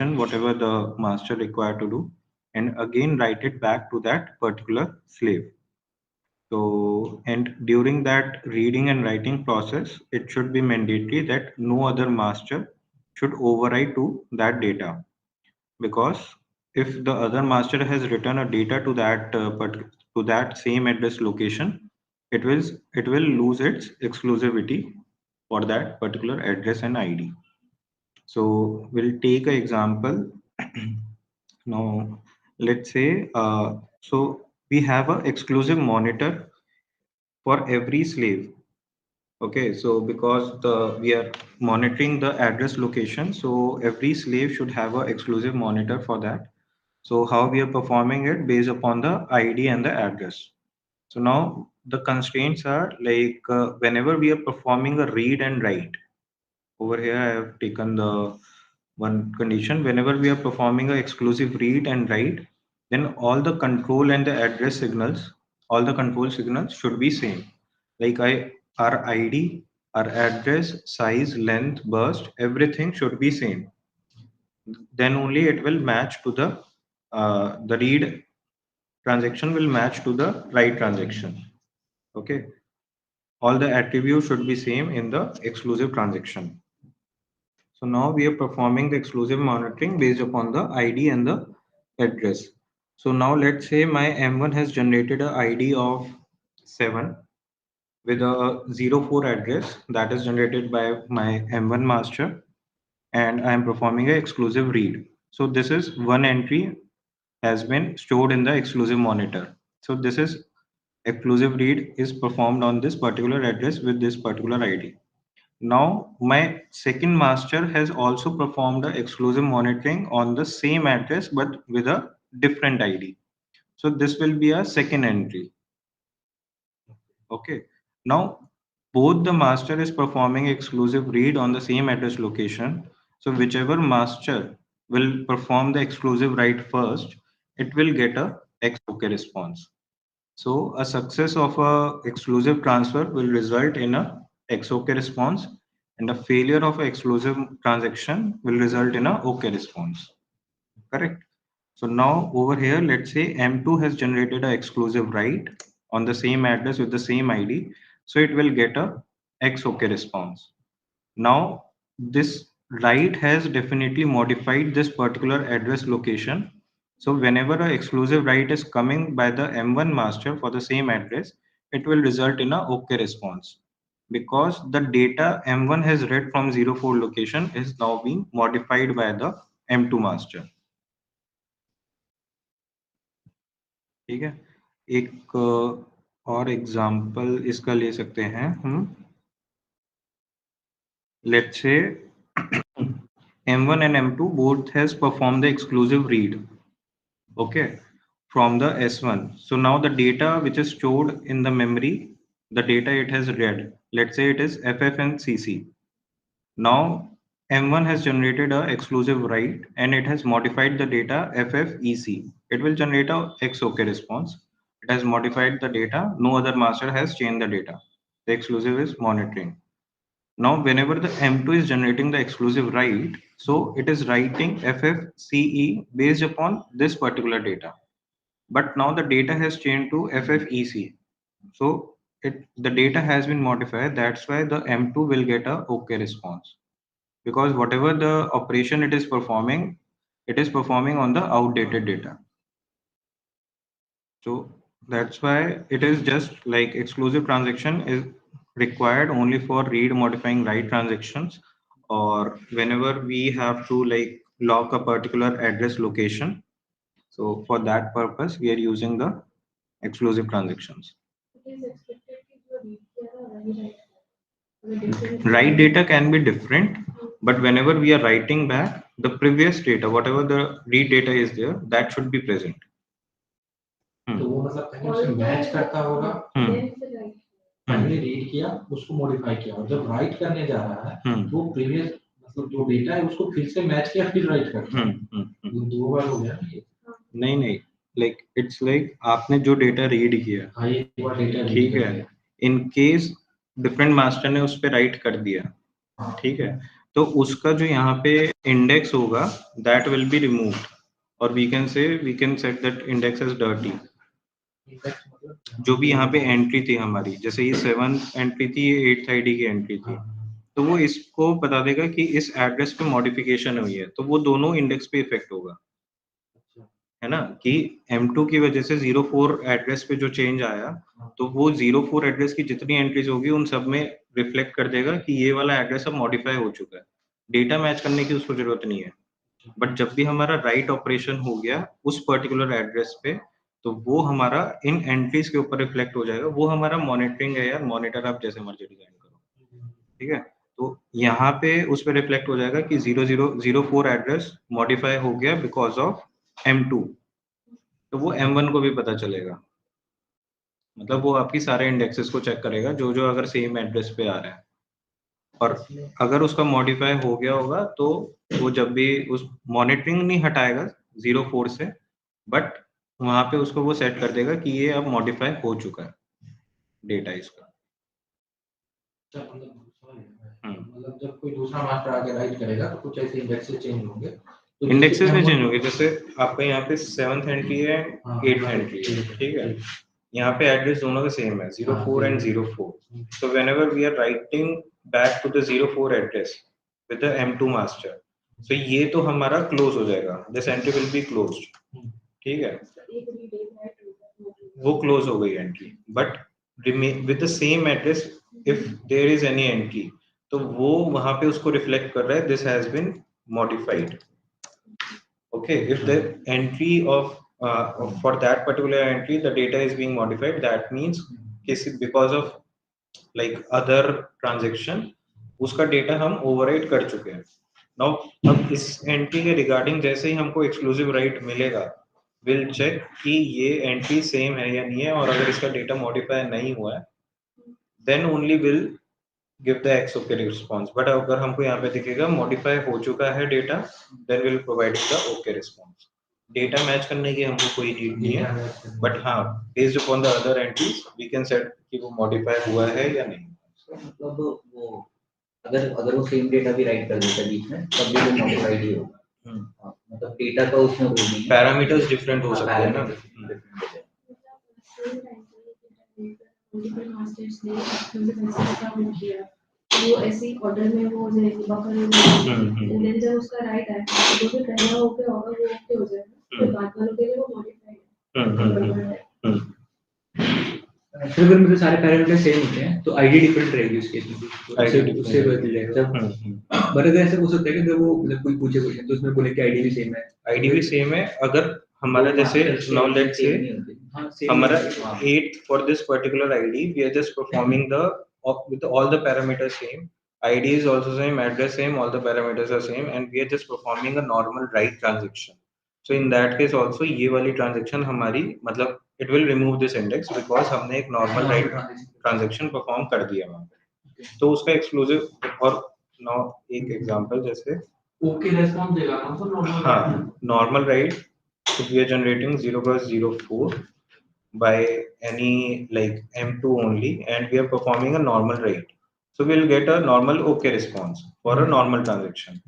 whatever the master required to do, and again write it back to that particular slave. So, and during that reading and writing process, it should be mandatory that no other master should overwrite to that data, because if the other master has written a data to that to that same address location, it will lose its exclusivity for that particular address and ID. So we'll take an example. Now, let's say, so we have an exclusive monitor for every slave. Okay, so because we are monitoring the address location, so every slave should have an exclusive monitor for that. So how we are performing it based upon the ID and the address. So now the constraints are like whenever we are performing a read and write. Over here, I have taken the one condition. Whenever we are performing a exclusive read and write, then all the control and the address signals, all the control signals should be same. Like our ID, our address, size, length, burst, everything should be same. Then only it will match to the read transaction will match to the write transaction. Okay, all the attributes should be same in the exclusive transaction. So now we are performing the exclusive monitoring based upon the ID and the address. So now let's say my M1 has generated a ID of 7 with a 04 address that is generated by my M1 master, and I am performing an exclusive read. So this is one entry has been stored in the exclusive monitor. So this is exclusive read is performed on this particular address with this particular ID. Now, my second master has also performed the exclusive monitoring on the same address but with a different ID. So this will be a second entry. Okay. Now, both the master is performing exclusive read on the same address location. So whichever master will perform the exclusive write first, it will get a XOK response. So a success of a exclusive transfer will result in a XOK response, and a failure of a exclusive transaction will result in a OK response. Correct. So now over here, let's say M2 has generated an exclusive write on the same address with the same ID. So it will get a XOK response. Now this write has definitely modified this particular address location. So whenever an exclusive write is coming by the M1 master for the same address, it will result in a OK response, because the data M1 has read from 04 location is now being modified by the M2 master. ठीक है, एक और example इसका ले सकते हैं हम. Let's say M1 and M2 both has performed the exclusive read, okay, from the S1. So now the data which is stored in the memory, the data it has read, let's say it is FF and CC. Now M1 has generated a exclusive write and it has modified the data FFEC. It will generate a XOK response. It has modified the data. No other master has changed the data. The exclusive is monitoring. Now, whenever the M2 is generating the exclusive write, so it is writing FFCE based upon this particular data. But now the data has changed to FFEC. So the data has been modified. That's why the M2 will get a OK response, because whatever the operation it is performing on the outdated data. So that's why it is just like exclusive transaction is required only for read, modifying, write transactions, or whenever we have to like lock a particular address location. So for that purpose, we are using the exclusive transactions. It is expected to read data or write data can be different, but whenever we are writing back the previous data, whatever the read data is there, that should be present. तो वो मतलब कहीं उससे match करता होगा, पहले read किया उसको मॉडिफाई किया और जब राइट करने जा रहा है तो प्रीवियस मतलब जो डेटा है उसको फिर से मैच किया फिर राइट करता है. ये दो बार हो गया. नहीं नहीं, लाइक इट्स लाइक आपने जो डेटा रीड किया, हाँ ये डेटा ठीक है, इन केस डिफरेंट मास्टर ने उस पर राइट कर दिया, ठीक है, तो उसका जो यहाँ पे इंडेक्स होगा दैट विल बी रिमूव्ड, और we can set that index as dirty. जो भी यहाँ पे एंट्री थी हमारी, जैसे ये 7th एंट्री थी, ये 8th आईडी की एंट्री थी, तो वो इसको बता देगा कि इस एड्रेस पे मॉडिफिकेशन हुई है, तो वो दोनों इंडेक्स पे इफेक्ट होगा, है ना, कि M2 की वजह से 04 एड्रेस पे जो चेंज आया, तो वो 04 एड्रेस की जितनी एंट्रीज होगी उन सब में रिफ्लेक्ट कर देगा कि ये वाला एड्रेस अब मॉडिफाई हो चुका है। डेटा मैच करने की उसको जरूरत नहीं है, बट जब भी हमारा राइट ऑपरेशन हो गया उस पर्टिकुलर एड्रेस पे, तो वो हमारा इन एंट्रीज के ऊपर रिफ्लेक्ट हो जाएगा। वो हमारा मॉनिटरिंग है यार, मॉनिटर आप जैसे मर्जी डिजाइन करो, ठीक है। तो यहाँ पे उस पर रिफ्लेक्ट हो जाएगा कि 0004 एड्रेस मॉडिफाई हो गया बिकॉज ऑफ M2, तो वो M1 को भी पता चलेगा। मतलब वो आपकी सारे इंडेक्सेस को चेक करेगा जो जो अगर सेम एड्रेस पे आ रहा है, और अगर उसका मॉडिफाई हो गया होगा तो वो जब भी उस मॉनिटरिंग नहीं हटाएगा 04 से, बट वहां पे उसको वो सेट कर देगा कि ये अब मॉडिफाई हो चुका है डेटा इसका। मतलब जब कोई दूसरा मास्टर आके राइट करेगा तो कुछ ऐसे इंडेक्सेस चेंज होंगे, तो इंडेक्सेस भी चेंज होंगे। जैसे आपका यहाँ पे 7th एंट्री है, 8th एंट्री है, ठीक है, यहाँ पे एड्रेस दोनों का सेम है 04 and 04, so whenever we are writing back to the 04 address with the M2 master, so ये तो हमारा क्लोज हो जाएगा, this entry will be closed, ठीक है, वो क्लोज हो गई entry, but with the same address if there is any entry, तो वो वहां पे उसको रिफ्लेक्ट कर रहा है this has been modified. Okay, if the entry of for that particular entry the data is being modified, that means because of like other transaction उसका data हम ओवरराइट कर चुके हैं। नाउ अब इस एंट्री के रिगार्डिंग जैसे ही हमको एक्सक्लूसिव राइट मिलेगा, विल चेक कि ये एंट्री सेम है या नहीं है, और अगर इसका डेटा मॉडिफाई नहीं हुआ है then only will give the XOK response. But अगर हमको यहाँ पे दिखेगा मॉडिफाई हो चुका है data, then will provide the okay response. Data match करने की हमको कोई नीड नहीं है, बट हाँ based upon the other entries we can set कि वो मॉडिफाई हुआ है या नहीं। मतलब वो अगर अगर वो सेम डेटा भी राइट कर देता है बीच में तब भी वो मॉडिफाइड ही होगा। मतलब डेटा का उसमें वो नहीं है, पैरामीटर्स डिफरेंट हो सकते हैं ना। वो ऐसे ऑर्डर में वो बफर में जब उसका राइट है तो जो भी पहला ओके होगा वो ओके हो जाएगा, फिर बाद वालों के लिए वो मॉडिफाइड है। फिर मुझे सारे पैरामीटर सेम होते हैं तो आईडी डिफरेंट रहेगी उस केस में, आईडी उससे बदल जाएगा जब बट अगर ऐसा हो सकता है कि जब वो मतलब कोई पूछे क्वेश्चन तो उसमें बोले कि आईडी भी सेम है, आईडी भी सेम है। अगर हमारा जैसे नाउ लेट्स से हमारा 8 for this particular ID we are just performing the with all the parameters same, id is also same, address same, all the parameters are same, and we are just performing a normal write transaction. So in that case also ये वाली transaction हमारी मतलब it will remove this index because हमने एक normal write transaction perform कर दिया वहाँ पे, तो उसका exclusive। और now एक example जैसे ओके रेस्पॉन्स देगा ना तो नॉर्मल, हाँ normal write, if we are generating 0/04 by any like M2 only and we are performing a normal write, so we'll get a normal OK response for a normal transaction.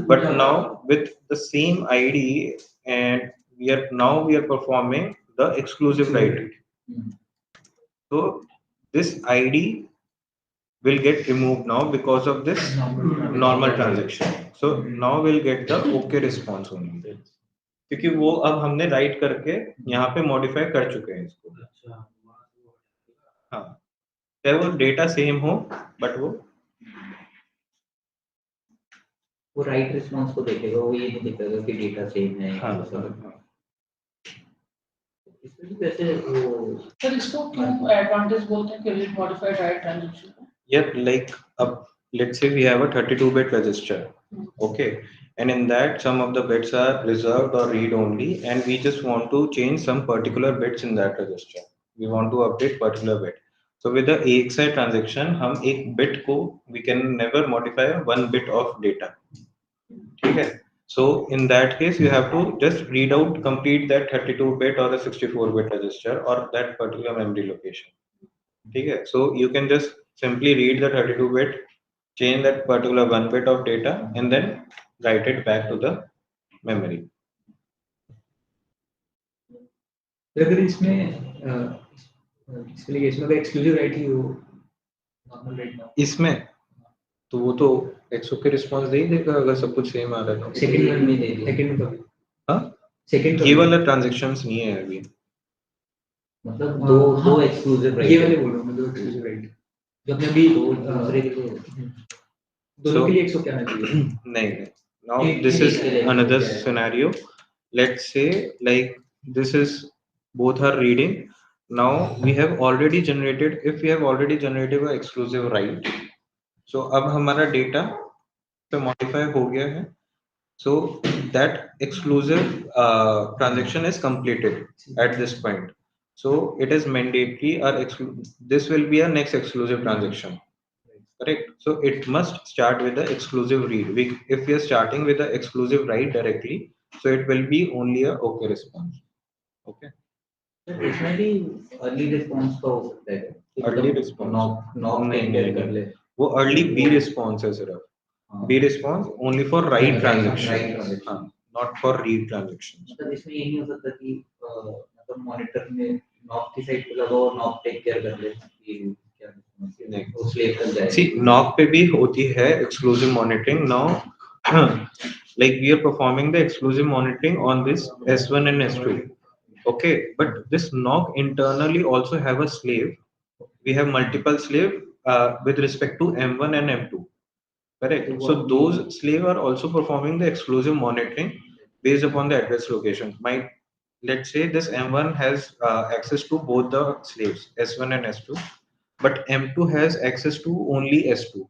But now with the same ID and we are performing the exclusive write, so this ID will get removed now because of this normal transaction, so now we'll get the OK response only क्योंकि वो अब हमने right करके यहाँ पे modify कर चुके हैं इसको। हाँ, चाहे वो डेटा सेम हो बट वो राइट रिस्पांस को देखेगा, वो ये नहीं देखेगा कि डेटा सेम है। हाँ, इसमें भी वैसे वो सर इसको क्यों एडवांटेज बोलते हैं कि read modified right transaction? Yeah, like let's say we have a 32-bit register, okay, and in that some of the bits are reserved or read only, and we just want to change some particular bits in that register. We want to update particular bit. So with the AXI transaction, हम एक bit को we can never modify one bit of data. ठीक है? So in that case, you have to just read out, complete that 32-bit or a 64-bit register or that particular memory location. ठीक है, so you can just simply read the 32-bit change that particular 1 bit of data, and then write it back to the memory. अगर इसमें अगर exclusive right ही हो normal right ना इसमें तो वो तो एक्सो के रिस्पॉन्स दे ही देगा अगर सब कुछ सेम आ रहा है तो। सेकंड वन में दे दिया सेकंड में कभी हाँ सेकंड ये वाला ट्रांजैक्शंस नहीं है अभी, मतलब दो एक्सक्लूसिव राइट ये वाले बोल रहा हूँ मैं दो एक्सक्लूसिव राइट जो अपने अभी दूसरे के लिए दोनों के लिए 100 क्या आना चाहिए नहीं now this is another scenario. Let's say like this is both are reading. Now we have already generated, if we have already generated an exclusive write, so अब हमारा data पे modify हो गया है, so that exclusive transaction is completed at this point, so it is mandatory or this will be a next exclusive transaction. Correct. So it must start with the exclusive read. If we are starting with the exclusive write directly, so it will be only a OK response. Okay. इसमें भी early response का हो सकता है early response knock नहीं कर ले वो अर्ली बी रिस्पांस है सिर्फ B response only for write transaction, हाँ नॉट फॉर रीड ट्रांजैक्शन. मतलब इसमें ये नहीं हो सकता कि मतलब मॉनिटर में नॉक की साइड पे लगाओ और नॉक टेक केयर कर ले कि क्या नहीं वो स्लेव कर जाए. सी नॉक पे भी होती है exclusive monitoring. Now like we are performing the exclusive monitoring on this S1 and S2. Okay, but this knock internally also have a slave. We have multiple slave with respect to M1 and M2. Correct. So those slave are also performing the exclusive monitoring based upon the address location. Let's say this M1 has access to both the slaves S1 and S2, but M2 has access to only S2.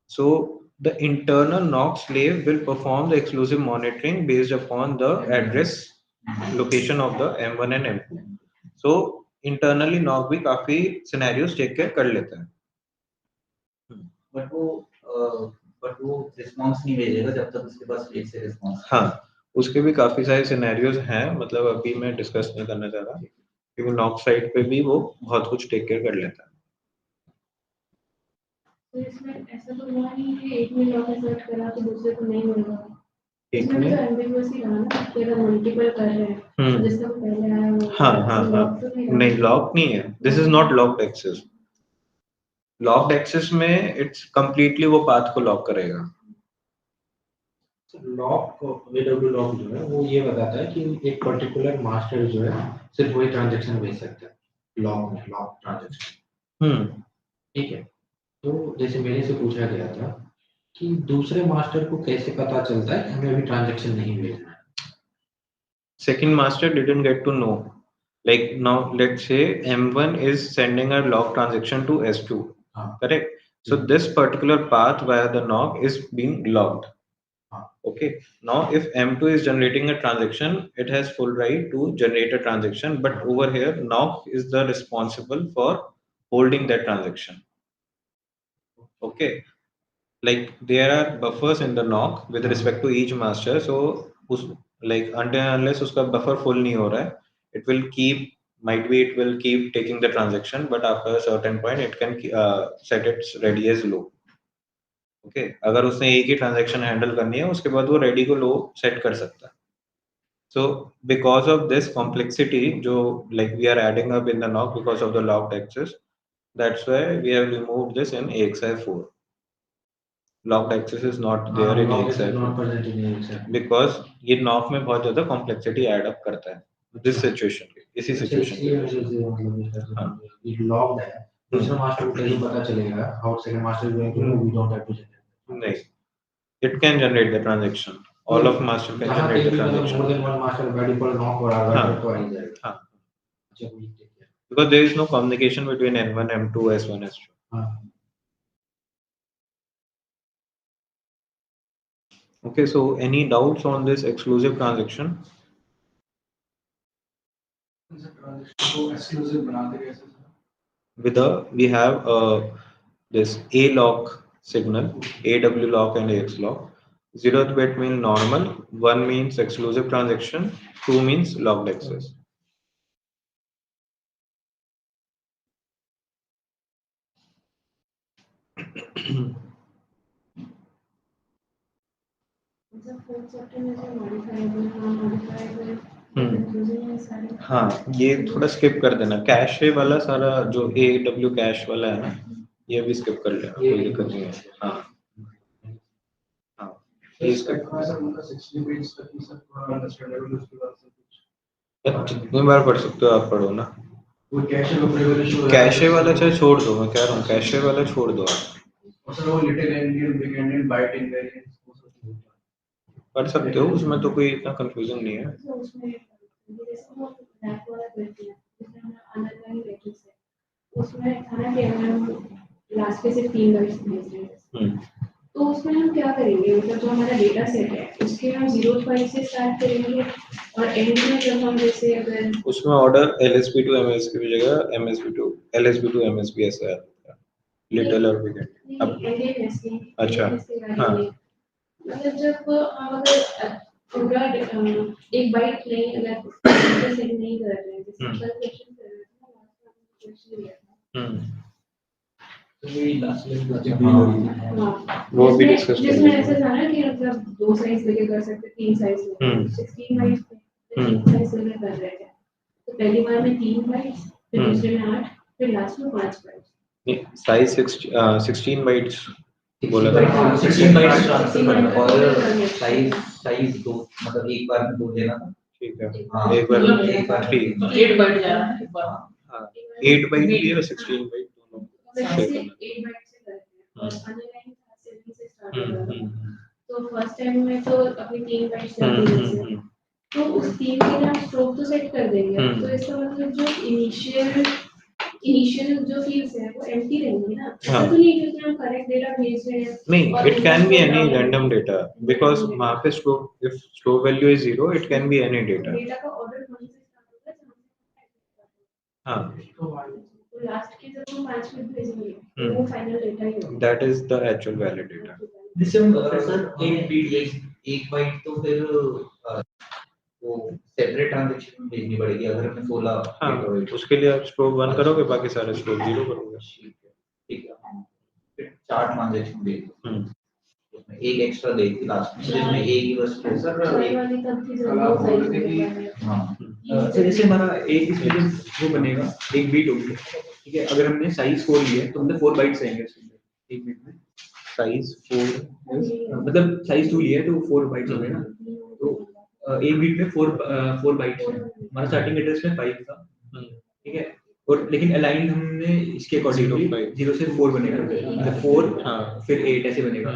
So the internal knock slave will perform the exclusive monitoring based upon the address location of the M1 and M2. So internally knock भी काफी scenarios take care कर लेता है. But वो response नहीं भेजेगा जब तक उसके पास स्लेव से रिस्पांस. हाँ उसके भी काफी सारे सिनेरियोज हैं, मतलब अभी मैं डिस्कस नहीं करना चाह रहा क्योंकि नॉक साइड पे भी वो बहुत कुछ टेक केयर कर लेता है. तो इसमें ऐसा तो हुआ नहीं कि एक में लॉक सर्च करा तो दूसरे को नहीं मिलेगा. एक इसमें में तो एम्बिगुअस ही रहा ना कि अगर मल्टीपल कर रहे हैं जिसका पहले आया वो हाँ नहीं लॉक नहीं है. This is not locked access. Locked access में इट्स कंप्लीटली वो पाथ को लॉक करेगा. लॉक वेडब्ल्यू लॉक जो है वो ये बताता है कि एक पर्टिकुलर मास्टर जो है सिर्फ वही ट्रांजैक्शन भेज सकता है लॉक में लॉक ट्रांजैक्शन. ठीक है. तो जैसे मेरे से पूछा गया था कि दूसरे मास्टर को कैसे पता चलता है कि हमें अभी ट्रांजैक्शन नहीं भेजना है. Second master didn't get to know. Like now, let's say M1 is sending a lock transaction to S2. Correct. So this particular path via the knock is being locked. Okay. Now, if M2 is generating a transaction, it has full right to generate a transaction. But over here, knock is the responsible for holding that transaction. Okay. Like there are buffers in the knock with respect to each master. So like until unless uska buffer full nahi ho raha hai, it will keep taking the transaction, but after a certain point it can set its ready as low. Okay, अगर उसने एक ही transaction handle करनी है उसके बाद वो ready को low set कर सकता है. So because of this complexity जो like we are adding up in the knock because of the locked access, that's why we have removed this in AXI4. Locked access is not there in AXI4 because ये knock में बहुत ज़्यादा complexity add up करता है. This situation के इसी situation के locked है दूसरा मास्टर को कैसे पता चलेगा how second master is going to we don't have to generate. नहीं, it can generate the transaction. All of master can generate the transaction. More than one master by default knock और writer तो आ ही जाएगा. हाँ. Because there is no communication between N1, M2, S1, S2. हाँ. Okay, so any doubts on this exclusive transaction? We have this A lock signal, AW lock and AX lock. 0th bit means normal, 1 means exclusive transaction, 2 means locked access. जैसे fourth chapter में जो modifiable non modifiable confusion है सारे। हाँ, ये थोड़ा skip कर देना, कैशे वाला सारा जो AW कैश वाला है ना, ये भी स्किप कर लेना, कोई दिक्कत नहीं है। हाँ हाँ, ये स्किप जितनी बार पढ़ सकते हो आप पढ़ो ना। कैशे वाला चाहे छोड़ दो, मैं कह रहा हूँ कैशे वाला छोड़ दो आप, पढ़ सकते हो, उसमें तो कोई इतना कंफ्यूजन नहीं है। तो उसमें जैसे वो रैप वाला करते हैं जिसमें हम अंडरलाइन मैट्रिक्स है, उसमें था ना कि अगर हम लास्ट पे से 3 बाइट्स भेज रहे हैं तो उसमें हम क्या करेंगे, मतलब जो हमारा डेटा सेट है उसके हम 0 से स्टार्ट करेंगे और एंड में जब हम जैसे अगर उसमें ऑर्डर LSB to MSB की जगह LSB to MSB ऐसा है, लिटिल और बिग। अब अच्छा, हाँ मतलब जब हम अगर पूरा एक बाइट नहीं अगर सेट नहीं कर रहे हैं, जैसे कल क्वेश्चन कर रहे थे ना, लास्ट क्वेश्चन दिया था तो वही लास्ट में हाँ, वो भी डिस्कस जिसमें करेंगे। ऐसा था ना कि मतलब 2 साइज लेके कर सकते, 3 साइज लेके 16 बाइट्स पे 3 साइज लेके कर रहे थे, तो पहली बार में 3 बाइट्स, फिर दूसरे में 8, फिर लास्ट में 5 बाइट्स। साइज 16 बाइट्स बोला था। 16 बाइट्स ट्रांसफर करना और साइज 2 मतलब एक बार में 2 देना था। ठीक है, हाँ, एक बार मतलब एक बार 3 तो 8 बाइट जा रहा है एक बार। हाँ 8 बाइट भी है और 16 बाइट दोनों वैसे शेयर करना। 8 बाइट से करते हैं और अंडरलाइन 7 से स्टार्ट हम्म, होता है। हम्म, तो फर्स्ट टाइम में तो अपनी 3 बाइट्स जाती है जैसे, तो उस 3 के लिए हम स्ट्रोक तो सेट कर देंगे, तो इसका मतलब जो इनिशियल जो फील्ड्स है वो एम्प्टी रहेंगी ना, ऐसा तो नहीं क्योंकि हम करेक्ट डेटा भेज रहे हैं। नहीं, और it can be any उनको random data because वहाँ पे stroke, if stroke value is 0 it can be any data। Data का ऑर्डर कौन से स्टार्ट होगा हाँ, तो लास्ट के जब हम 5 मिनट भेजेंगे तो वो फाइनल डेटा ही होगा। that is the actual valid data। जिससे हम सर एक बीट एक बाइट तो फिर वो सेपरेट ट्रांजैक्शन में भेजनी पड़ेगी अगर हमें 16 हाँ, उसके लिए आप स्ट्रोक 1 करोगे, बाकी सारे स्ट्रोक 0 करोगे। ठीक है, फिर 4 ट्रांजैक्शन भेज दो, उसमें एक एक्स्ट्रा देगी लास्ट में जिसमें एक ही बस चाय वाली तब थी जब वो साइज में हाँ तो जैसे हमारा एक इसमें जो वो बनेगा एक बीट होगी, ठीक है, अगर हमने साइज 4 लिया है तो हमने 4 बाइट्स आएंगे उसके अंदर एक बीट में। साइज 4 मतलब साइज 2 लिया है तो 4 बाइट्स हो गए ना, तो एक बीट में 4 बाइट्स है। हमारा स्टार्टिंग एड्रेस में 5 था, ठीक है, और लेकिन अलाइन हमने इसके अकॉर्डिंगली 0 से 4 बनेगा, मतलब 4 फिर 8 ऐसे बनेगा,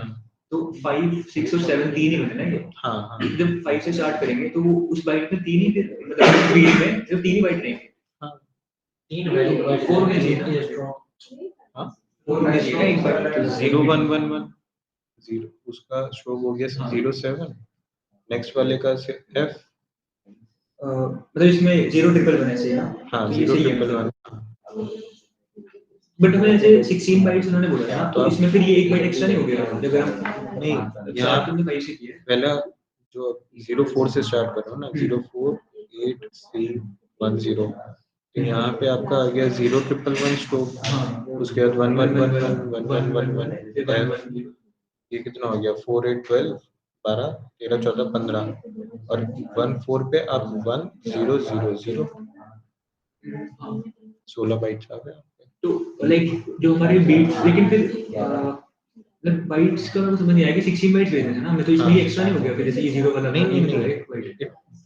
तो 5 6 और 7 तीन ही बने ना ये। हाँ जब 5 से स्टार्ट करेंगे तो वो उस बाइट में 3 ही मतलब बीट में सिर्फ 3 ही बाइट रहेंगे। 3 वैलिड बाइट 4 होने चाहिए ना, हाँ 4 होने चाहिए ना एक बार। 0 1 1 1 0 उसका स्ट्रोक हो गया 0 7, नेक्स्ट वाले का F मतलब इसमें 0 ट्रिपल बने चाहिए ना। हाँ तो ये 0 सही है ट्रिपल मतलब। 1। बट हमें जैसे 16 बाइट्स उन्होंने बोला था ना, तो इसमें फिर ये एक बाइट एक्स्ट्रा नहीं हो गया अगर हम नहीं, यहाँ तुमने 5 से किया है। पहला जो 0 4 से स्टार्ट कर रहे हो ना, 0 4 8 3 1 0, तो यहाँ पे आपका आ गया 0 ट्रिपल 1 स्ट्रोक, उसके बाद 1 1 1 1 1 1 1 1, ये कितना हो गया 4 8 12 12 13 14 15 और 1 4 पे आप 1 0 0 0 16 बाइट्स आ गए। तो लाइक जो हमारे बीट्स, लेकिन फिर मतलब बाइट्स का समझ नहीं आया कि 16 बाइट्स भेजने हैं ना हमें, तो इसमें ये एक्स्ट्रा नहीं हो गया फिर जैसे ये 0 वाला नहीं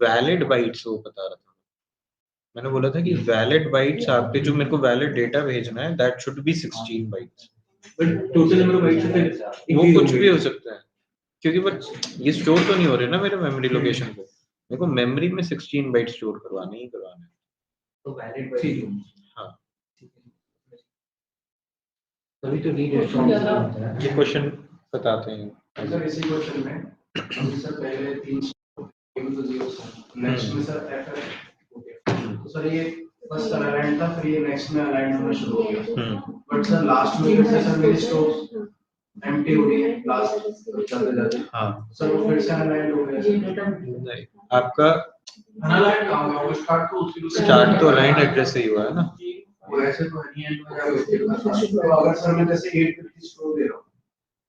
वैलिड बाइट्स वो बता रहा था, मैंने बोला था कि वैलिड बाइट्स आपके जो मेरे को वैलिड डेटा भेजना है that should be 16 bytes, but total number of bytes फिर वो कुछ भी हो सकता है क्योंकि बट ये स्टोर तो नहीं हो रहे ना मेरे मेमोरी लोकेशन पे, मेरे को मेमोरी में 16 बाइट्स स्टोर करवाने ही करवाने हैं। तो वैलिड बाइट हाँ तभी तो रीड रिस्पॉन्स होता है। ये क्वेश्चन बताते हैं सर इसी क्वेश्चन में हम सर पहले 3 तो 0 सर नेक्स्ट में सर एफ है, तो सर ये फर्स्ट अलाइन था, फिर ये नेक्स्ट में अलाइन होना शुरू हो गया, बट सर लास्ट में फिर से सर मेरी स्ट्रोक एम्प्टी हो गई लास्ट जाते जाते। हाँ सर वो फिर से अलाइन हो गया। नहीं, आपका अलाइन कहाँ हुआ, वो स्टार्ट तो उसी स्टार्ट तो अलाइन एड्रेस से ही हुआ है ना, वो ऐसे तो नहीं है। तो अगर सर मैं जैसे 8 की स्ट्रोक दे रहा हूँ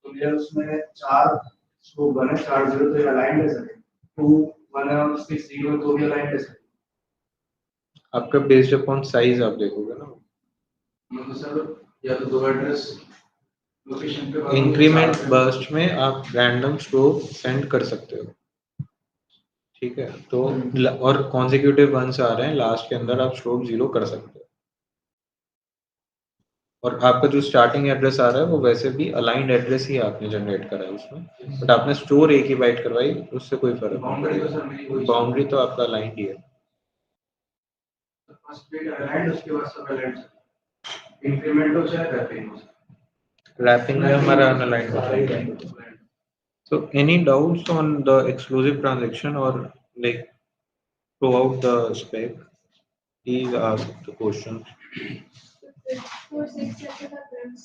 तो मेरा उसमें 4 स्कोप 1 है 40 तो ये अलाइन ले सके 2 1 है और 60 तो भी अलाइन ले सके आपका बेस्ड अपॉन साइज आप देखोगे ना मतलब सर या तो दो एड्रेस लोकेशन के बाद इंक्रीमेंट बर्स्ट में आप रैंडम स्ट्रोक सेंड कर सकते हो, ठीक है। तो और कॉन्जिक्यूटिव वंस आ रहे हैं लास्ट के अंदर आप स्ट्रोक 0 कर सकते हो, और आपका जो स्टार्टिंग एड्रेस आ रहा है वो वैसे भी अलाइंड एड्रेस ही आपने जनरेट करा है उसमें, बट आपने स्टोर एक ही बाइट करवाई, उससे कोई फर्क नहीं, बाउंड्री तो आपका अलाइंड ही है। फर्स्ट बिट अलाइंड उसके बाद सब अलाइंड इंक्रीमेंट हो चाहे रैपिंग में हमारा अनअलाइंड हो जाएगा। So any doubts on the exclusive transaction or like throughout the spec, please ask the question. For 6 ऐसे का friends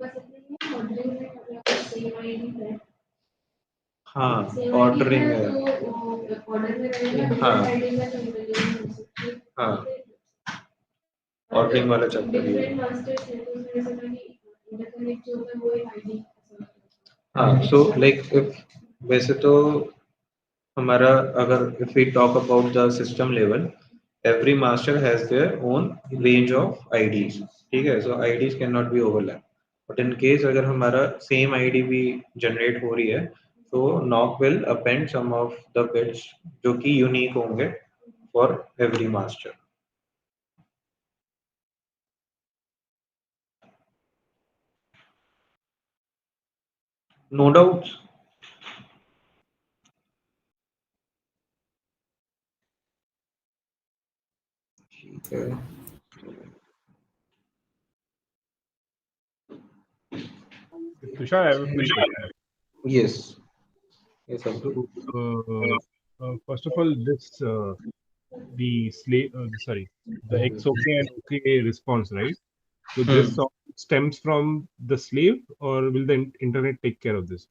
बस इतने ही ordering में मतलब same ID है हाँ same ordering ID है, है तो order में रहेगा हाँ। different ID में तो मिलेगा हो सकती है हाँ ordering वाला चक्कर ही है। different masters है तो उसमें ऐसा था कि interconnect जो होगा वो एक ID हाँ so like if वैसे तो हमारा अगर if we talk about the system level, every master has their own range of IDs, ठीक है। so IDs cannot be overlap, but in case अगर हमारा same ID भी generate हो रही है तो NOC will append some of the bits जो कि unique होंगे for every master. No doubts? ठीक है। Tushar, I have a quick question. Yes. Yes, sir. So, first of all, the slave, the XOK and OK response, right? So this all stems from the slave, or will the internet take care of this?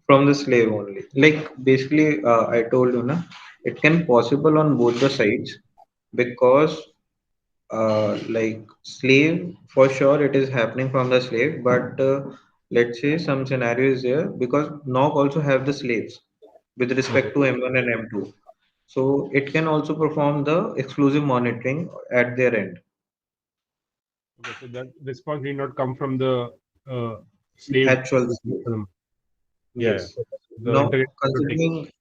From the slave only. Like basically, I told you, na, it can possible on both the sides because, like slave for sure it is happening from the slave, but let's say some scenario is there because NOC also have the slaves with respect to M1 and M2, so it can also perform the exclusive monitoring at their end. Okay, so that response need not come from the slave. Actual slave. Yes. The Now, internet will take- considering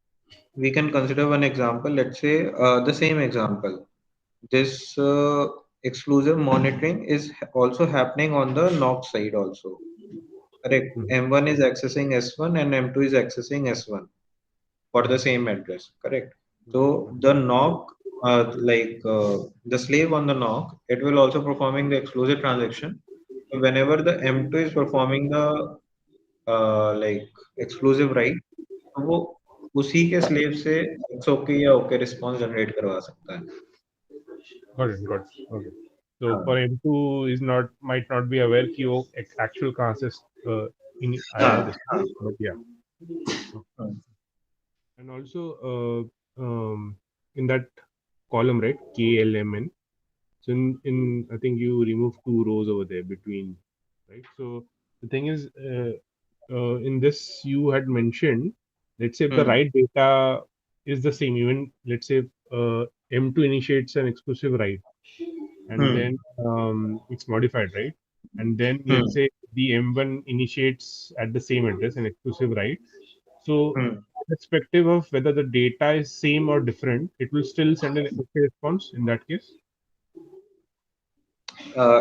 we can consider one example, let's say the same example. This exclusive monitoring is also happening on the NOC side also. Correct. M1 is accessing S1 and M2 is accessing S1 for the same address. Correct. So the NOC, the slave on the NOC, it will also performing the exclusive transaction. So whenever the M2 is performing the like exclusive write, तो वो उसी के slave से XOK या OK response generate करवा सकता है. Got it. Okay. So for M2 is might not be aware कि वो actual कहाँ से in आया है, but yeah. And also in that column, right, KLMN. So in I think you remove 2 rows over there between, right? So the thing is, in this you had mentioned, let's say if the write data is the same, even let's say M2 initiates an exclusive write, and then it's modified, right? And then let's say the M1 initiates at the same address an exclusive write. So irrespective of whether the data is same or different, it will still send an OK response in that case.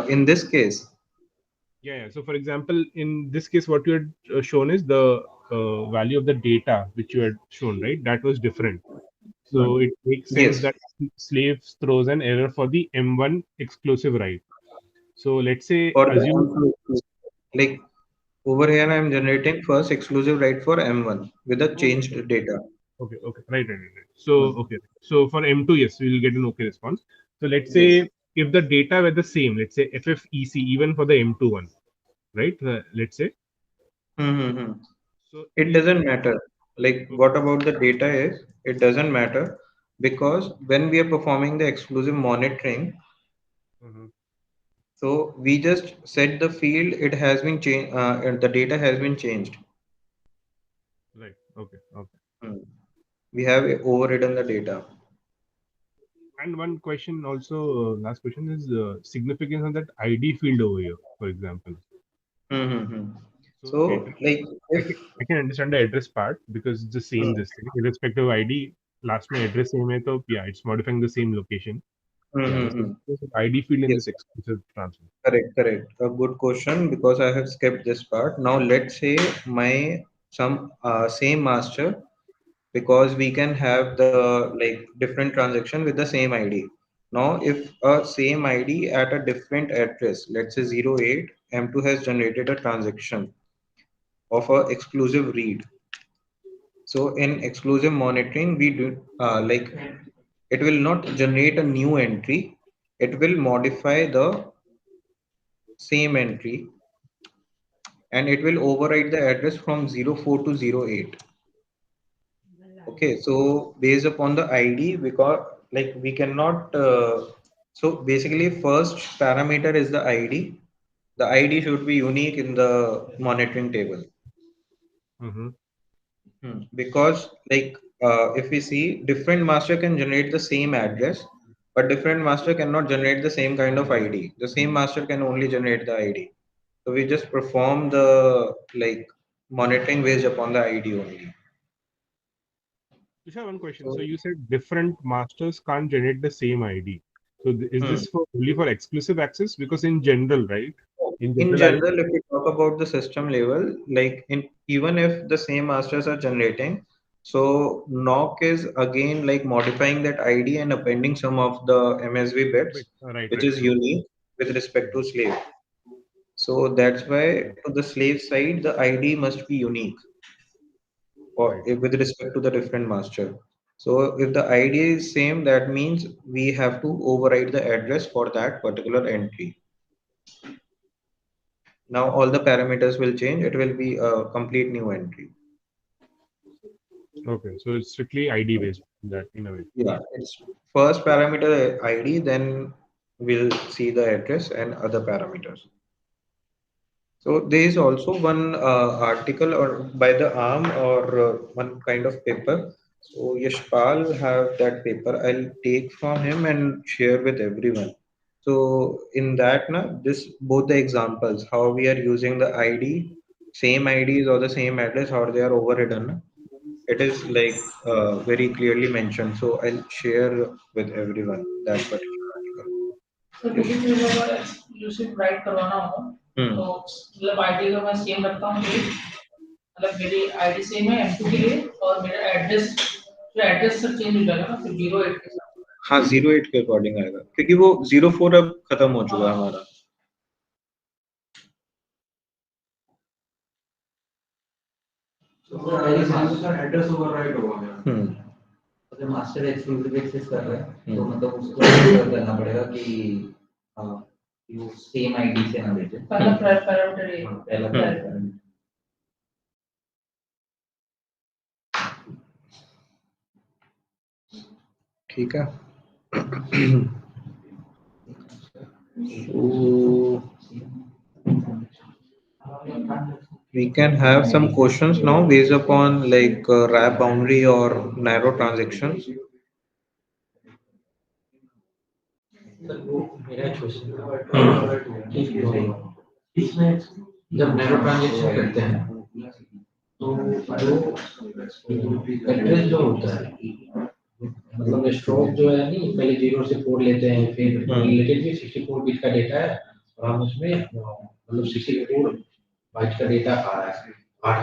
In this case, Yeah. So for example, in this case, what you had shown is the value of the data which you had shown, right? That was different. So it makes sense that slave throws an error for the M1 exclusive write. So let's say for assume like over here I am generating first exclusive write for M1 with a changed data. Okay. Right. So okay. So for M2, yes, we will get an OK response. So let's say if the data were the same, let's say FFEC even for the M2 one, right? Let's say. So it doesn't matter. Like what about the data is, it doesn't matter because when we are performing the exclusive monitoring, so we just set the field, it has been changed, the data has been changed. Okay. We have overridden the data. And one question also, last question is significance of that ID field over here, for example. So address, like I can understand the address part because it's the same this thing. Irrespective of ID, last my address same hai, so yeah, it's modifying the same location. Yeah, the significance of ID field in Yes. this exclusive transfer. Correct. A good question because I have skipped this part. Now let's say my some same master, because we can have the like different transaction with the same ID. Now if a same ID at a different address, let's say 08, M2 has generated a transaction of a exclusive read. So in exclusive monitoring, we do like it will not generate a new entry. It will modify the same entry and it will override the address from 04 to 08. Okay, so based upon the ID, because like we cannot, so basically first parameter is the ID. The ID should be unique in the monitoring table. Because like if we see different master can generate the same address, but different master cannot generate the same kind of ID. The same master can only generate the ID. So we just perform the like monitoring based upon the ID only. Just have one question. So you said different masters can't generate the same ID. So is this for only for exclusive access? Because in general, right? In general, if we talk about the system level, like in even if the same masters are generating, so knock is again like modifying that ID and appending some of the MSB bits, which is unique with respect to slave. So that's why to the slave side, the ID must be unique or with respect to the different master. So if the ID is same, that means we have to override the address for that particular entry. Now all the parameters will change. It will be a complete new entry. Okay, so it's strictly ID based that in a way. Yeah, it's first parameter ID, then we'll see the address and other parameters. So there is also one article or by the arm or one kind of paper. So Yashpal have that paper. I'll take from him and share with everyone. So in that, this both the examples how we are using the ID, same IDs or the same address, how they are overridden. It is like very clearly mentioned. So I'll share with everyone that particular article. तो क्योंकि मेरे को अगर exclusive write करवाना होगा तो मतलब ID का मैं सेम रखता हूँ मतलब मेरी आईडी सेम है M2 के लिए और मेरा एड्रेस तो एड्रेस सब चेंज हो जाएगा ना फिर 08 के साथ हाँ 08 के अकॉर्डिंग आएगा क्योंकि वो 04 अब खत्म हो चुका है हमारा एड्रेस ओवरराइट होगा अगर मास्टर एक्सक्लूसिव एक्सेस कर रहा है तो मतलब उसको करना पड़ेगा कि यू सेम आईडी से ना भेजे पहला पैरामीटर ये पहला पैरामीटर ठीक है so we can have some questions now based upon like wrap boundary or narrow transactions. मेरा क्वेश्चन इसमें जब नैरो ट्रांजेक्शन करते हैं तो जो एड्रेस जो होता है मतलब स्ट्रोक जो है नहीं पहले 0 से 4 लेते हैं फिर रिलेटेड भी 64 बिट का डेटा है और हम उसमें मतलब 64 बाइट का डेटा आ रहा है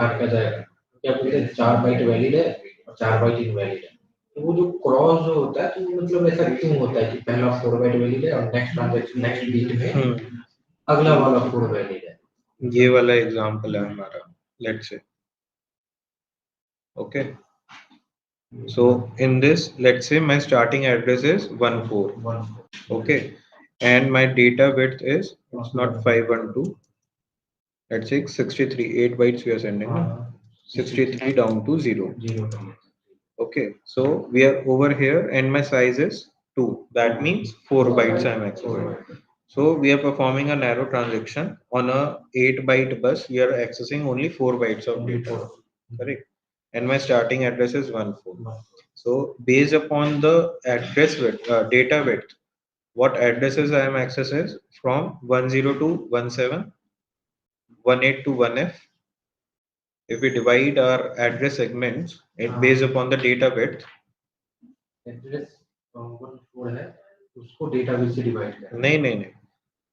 8 का जाएगा क्या बोलते हैं 4 बाइट वैलिड है और 4 बाइट इनवैलिड है तो वो जो क्रॉस जो होता है तो मतलब ऐसा क्यों होता है कि पहला 4 बाइट वैलिड है और नेक्स्ट ट्रांजैक्शन नेक्स्ट बीट में अगला वाला 4 वैलिड है ये वाला एग्जांपल है हमारा let's say okay so in this let's say my starting address is 14 okay and my data width is it's not 512 let's say 63 8 bytes we are sending 63 down to 0 okay so we are over here and my size is 2 that means 4 bytes I am accessing so we are performing a narrow transaction on a 8 byte bus we are accessing only 4 bytes of data correct and my starting address is 14. So based upon the address width, data width, what addresses I am accessing from 10 to 17, 18 to 1F. If we divide our address segments, it based upon the data width. Address 114 है उसको data base से divide करना नहीं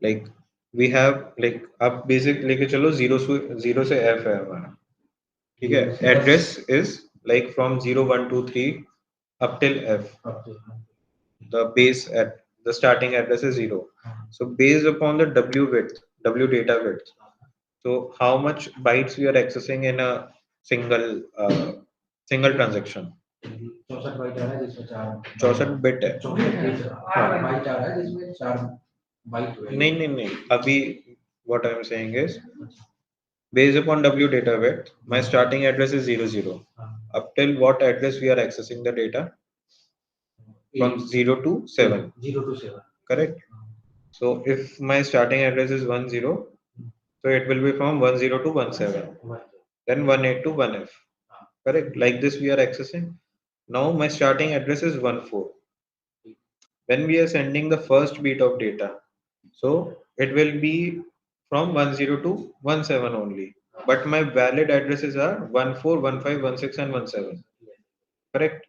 like we have like अब basic लेके चलो zero से F है हमारा ठीक है address is like from 0 1 2 3 up till F. The base at the starting address is 0. So based upon the W width, W data width, so how much bytes we are accessing in a single transaction? 64 bite आ रहा है जिसमें 4 64 bit है 64 bite आ रहा है जिसमें 4 bite हुए नहीं अभी what I am saying is based upon W data width, my starting address is 00. Up till what address we are accessing the data? From 0 to 7. 0 to 7 Correct. So if my starting address is 10, so it will be from 10 to 17, then 18 to 1F. Correct. Like this we are accessing. Now my starting address is 14. When we are sending the first bit of data, so it will be from 10 to 17 only. But my valid addresses are 14, 15, 16 and 17. Correct.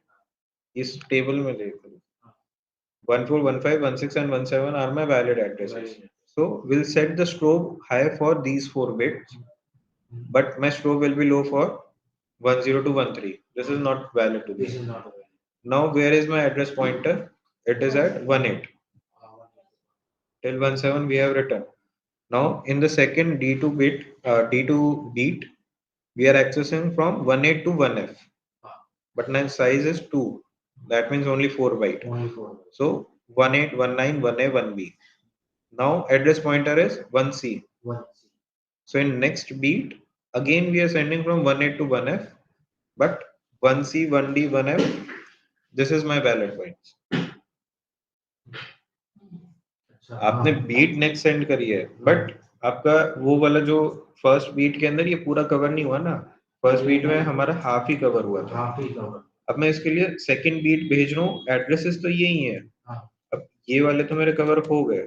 इस table में देखो 14, 15, 16 and 17 are my valid addresses. So we'll set the strobe high for these 4 bits, but my strobe will be low for 10 to 13. This is not valid to this me. is not available Now where is my address pointer? It is at 18. Till 17 we have written. Now in the second D2 beat, we are accessing from 18 to 1F. But now size is 2. That means only 4 byte. only 4 So 18, 19, 1A, 1B. Now address pointer is 1C. 1 So in next beat, again we are sending from 18 to 1F, but 1C, 1D, 1F, this is my valid points. आपने beat next send करी है but आपका वो वाला जो first beat के अंदर ये पूरा कवर नहीं हुआ ना फर्स्ट बीट में हमारा हाफ ही कवर हुआ था हाफ ही कवर अब मैं इसके लिए सेकंड बीट भेज रहा हूँ एड्रेसेस तो यही है अब ये वाले तो मेरे कवर हो गए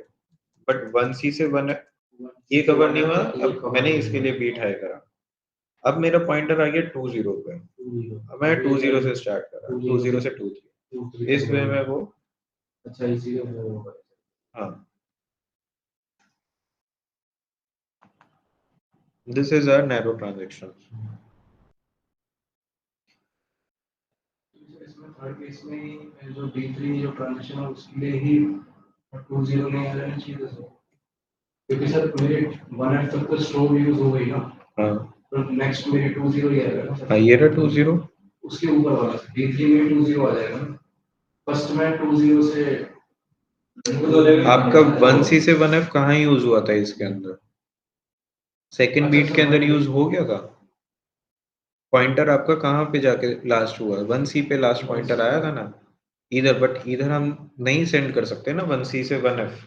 बट 1C से 1 ये कवर नहीं हुआ अब मैंने इसके लिए बीट हाई करा अब मेरा पॉइंटर आ गया 20 पे अब मैं 20 से स्टार्ट कर रहा 20 से 23 इस वे में वो अच्छा इसीलिए वो हाँ this is a narrow transaction. इसमें थर्ड केस में जो D3 जो ट्रांजैक्शन है उसके लिए ही 20 नहीं आ जाना चाहिए सर क्योंकि सर मेरे 1F तक तो स्ट्रोब यूज हो गई ना हाँ तो नेक्स्ट मेरे 20 ही आएगा ना सर हाँ ये रहा 20 उसके ऊपर वाला D3 में 20 आ जाएगा ना फर्स्ट में 20 से आपका 1C से 1F कहाँ यूज हुआ था इसके अंदर सेकंड बीट के अंदर यूज हो गया था पॉइंटर आपका कहाँ पे जाके लास्ट हुआ 1C पे लास्ट पॉइंटर आया था ना इधर बट इधर हम नहीं सेंड कर सकते ना 1C से 1F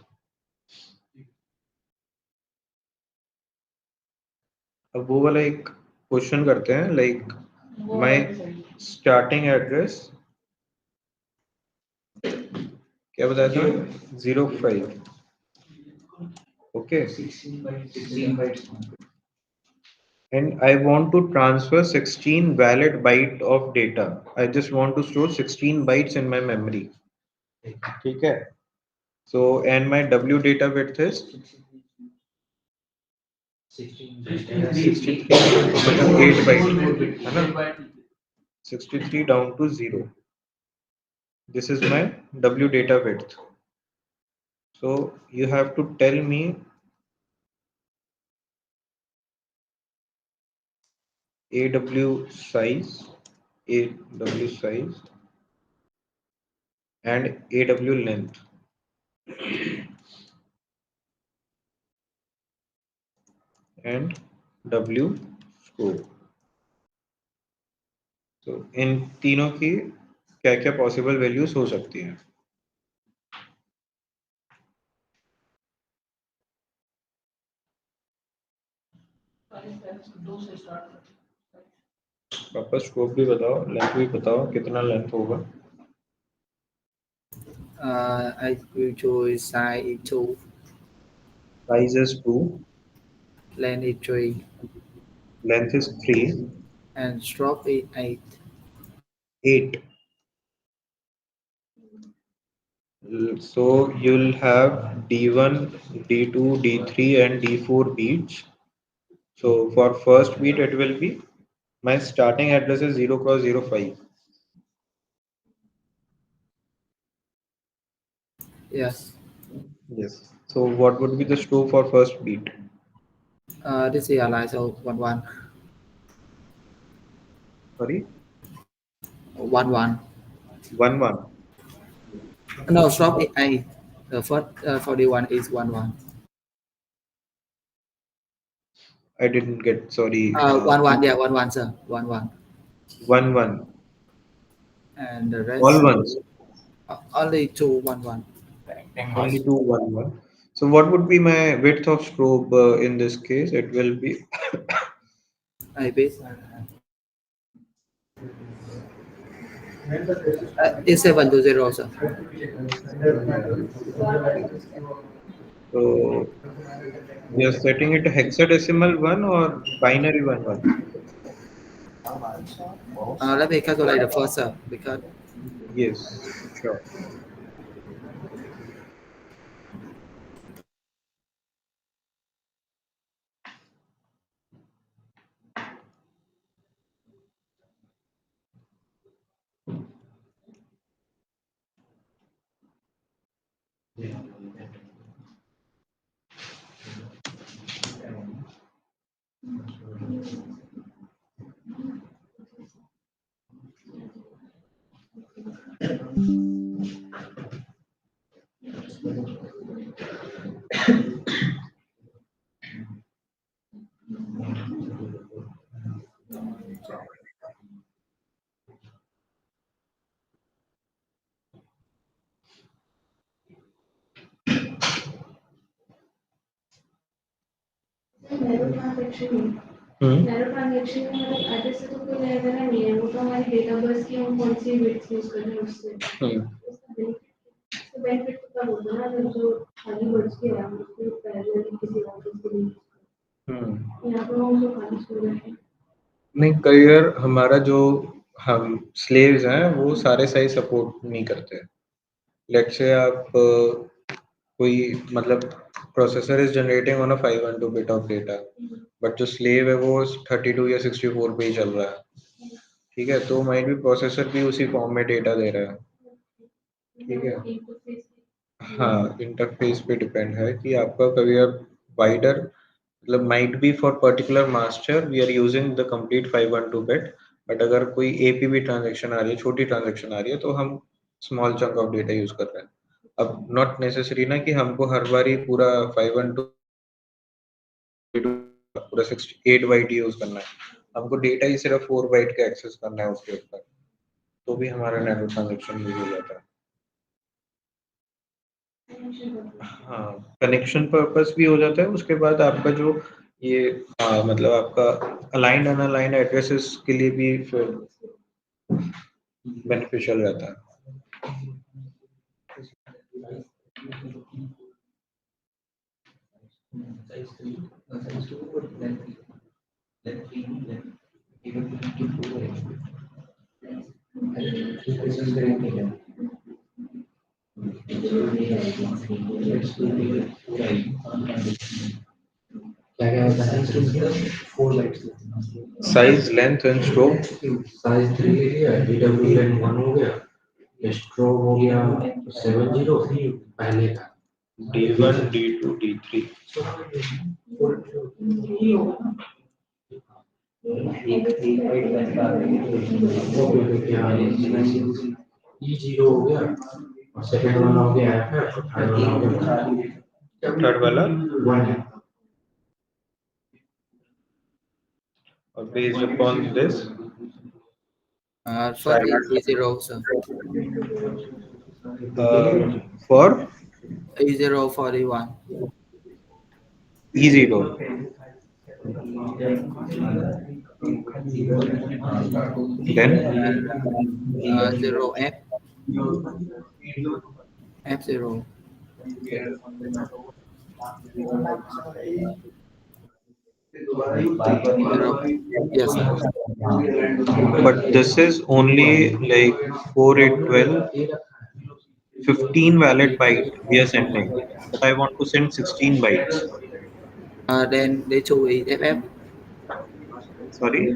अब वो वाला एक क्वेश्चन करते हैं लाइक माय स्टार्टिंग एड्रेस क्या बताया था 05 okay 16 bytes and I want to transfer 16 valid byte of data. I just want to store 16 bytes in my memory. ठीक है? So and my W data width is 63 मतलब 8 byte है ना? 63 down to 0. This is my W data width. So you have to tell me AW size and AW length. And W scope. तो इन तीनों की क्या क्या पॉसिबल वैल्यूज हो सकती हैं दो से स्टार्ट वापस स्ट्रोक भी बताओ, लेंथ भी बताओ, कितना लेंथ होगा? I will choose size is 2, Size is 2, length is 3, length is 3, and stroke is 8. 8. So you'll have D1, D2, D3 and D4 beats. So for first beat it will be, my starting address is 0 cross 05. Yes. Yes. So what would be the stroke for first beat? This is align so 1 1. Sorry? 1 1. 1 1. No, stroke is 8. The first 41 is 1 1. I didn't get, sorry. 1 1, yeah, 1 1, sir. 1 1. 1 1. And the rest, All ones. only 2 1 1. Only 2 1 1. So what would be my width of strobe in this case? It will be I bet. It's 7 to 0, sir. so we are setting it hexadecimal 1 or binary 1 1. Let me calculate the first, sir, because Yes, sure. Narrow transaction में मतलब address से तो कोई लेना देना नहीं है, वो तो हमारी डेटा बस की हम कौन सी बिट्स यूज कर रहे हैं उससे उसका बेनिफिट तो तब होता है ना जब जो खाली वर्ड्स के हैं उसको पैरेलल किसी और के लिए यहाँ पर हम उसको खाली छोड़ रहे हैं। नहीं, कई बार हमारा जो हम स्लेव्स हैं वो सारे साइज सपोर्ट नहीं करते। लेट्स से आप कोई मतलब processor is generating on a 512 bit of data, but जो स्लेव है वो 32 या 64 पे ही चल रहा है, ठीक है, तो माइट भी प्रोसेसर भी उसी फॉर्म में डेटा दे रहा है, ठीक है। हाँ, इंटरफेस पे डिपेंड है कि आपका कभी वाइडर मतलब might be for particular master we are using the complete 512 bit, but अगर कोई एपीबी ट्रांजैक्शन आ रही है, छोटी ट्रांजैक्शन आ रही है, तो हम small chunk of data use कर रहे हैं। अब नॉट नेसेसरी ना कि हमको हर बार ही पूरा 512 पूरा 68 बाइट यूज करना है, हमको डेटा ही सिर्फ 4 बाइट का एक्सेस करना है उसके ऊपर, तो भी हमारा नेटवर्क ट्रांजैक्शन यूज हो जाता है। हाँ, कनेक्शन पर्पस भी हो जाता है। उसके बाद आपका जो ये मतलब आपका अलाइंड अनअलाइंड एड्रेसेस के लिए भी फिर बेनिफिशियल रहता है। क्या होता है? 4 bytes size, length and stroke. Size 3 ले लिया, डब्ल्यू लेन 1 हो गया, स्ट्रोक हो गया 70 पहले का, D1, D2, D3। E0 हो गया और सेकंड वाला हो गया FF, थर्ड वाला हो गया थर्ड वाला 1 और based upon this first is E0, sir. for E0 41. E0 Then 0 F0. Yes, sir. but this is only like 4, 8, 12, 15 valid byte we are sending. But I want to send 16 bytes. Then để chú ý FF. Sorry.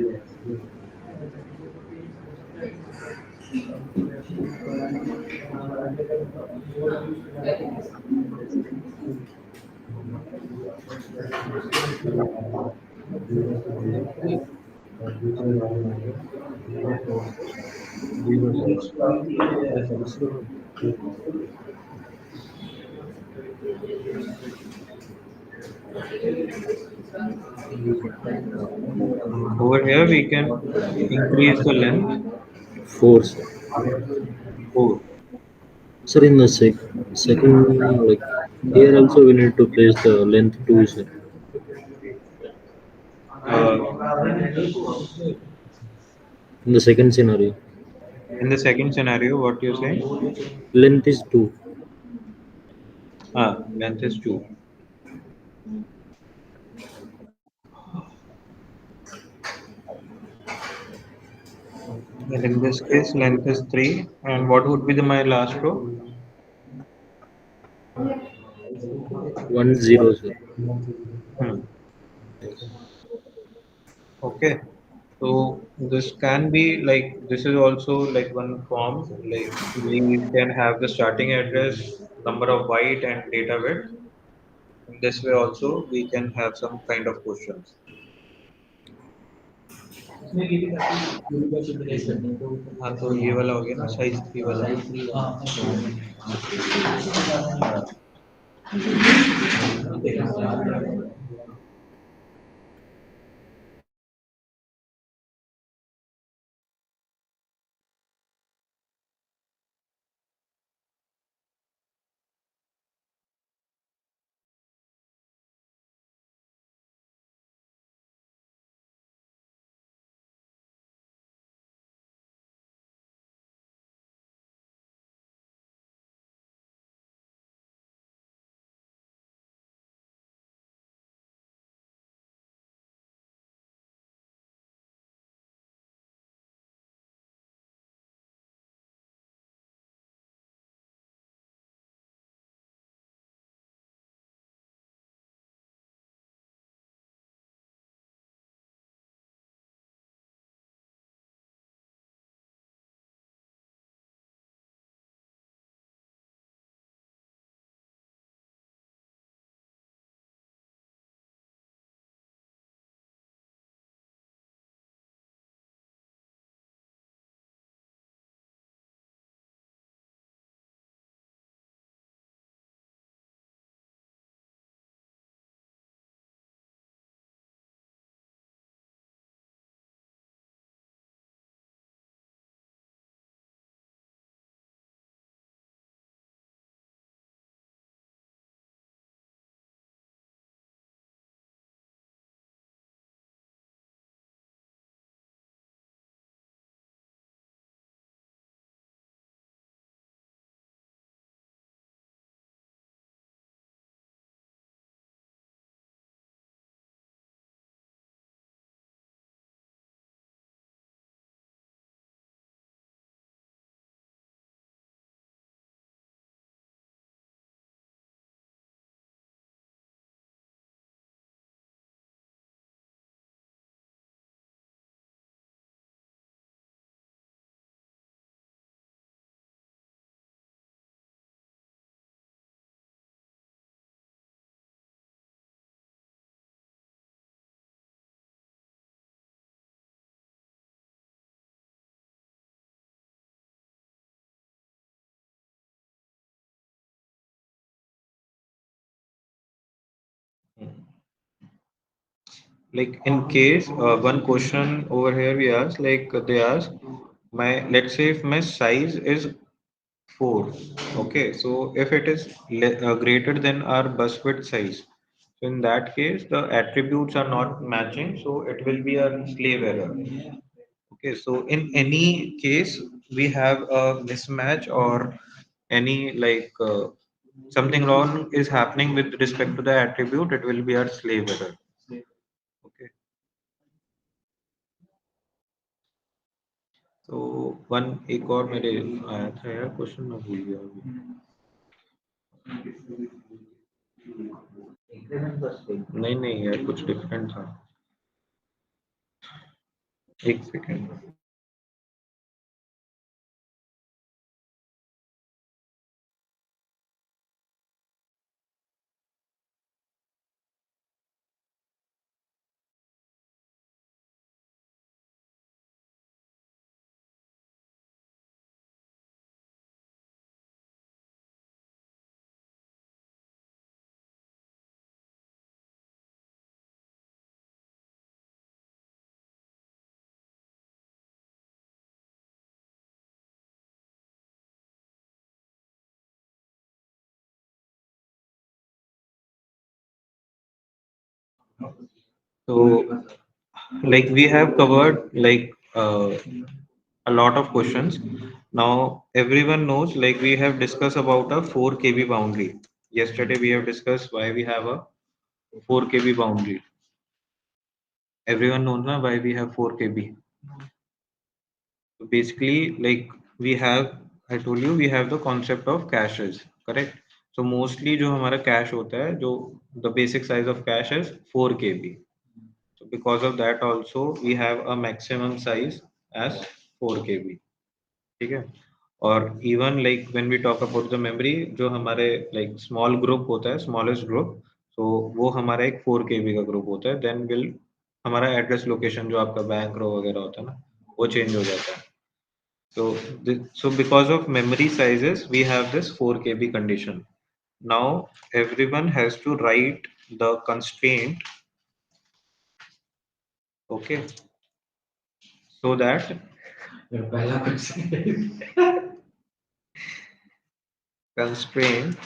Over here we can increase the length. 4, sir. 4. Sir, in the second, like here also we need to place the length 2, sir. In the second scenario. In the second scenario, what you say? Length is 2. Length is 2. And in this case, length is 3. And what would be my last row? 1, 0, sir. Okay. So this can be like, this is also like one form, like we can have the starting address, number of byte and data width. In this way also we can have some kind of questions. हाँ तो ये वाला हो गया ना size 3 वाला. Like in case one question over here we ask, like they ask my, let's say if my size is 4, okay, so if it is greater than our bus width size, So in that case, the attributes are not matching, so it will be a slave error. Okay, so in any case, we have a mismatch or any something wrong is happening with respect to the attribute, it will be a slave error. Okay. तो एक और मेरे आया था यार question, मैं भूल गया अभी। नहीं यार कुछ डिफरेंट था, एक second. So like we have covered a lot of questions. Now everyone knows, like we have discussed about a 4 kb boundary. Yesterday we have discussed why we have a 4 kb boundary. Everyone knows now why we have 4 kb. So basically, like we have, I told you we have the concept of caches, correct? So mostly जो हमारा cache होता है, जो the basic size of cache is 4 kb. So because of that also we have a maximum size as 4 kb. ठीक है? और even like when we talk about the memory, जो हमारे like small group होता है, smallest group, so वो हमारा एक 4 kb का group होता है, then will हमारा address location जो आपका bank row वगैरह होता है ना, वो change हो जाता है. So because of memory sizes, we have this 4 kb condition. Now everyone has to write the constraint, okay, so that पहला question constraint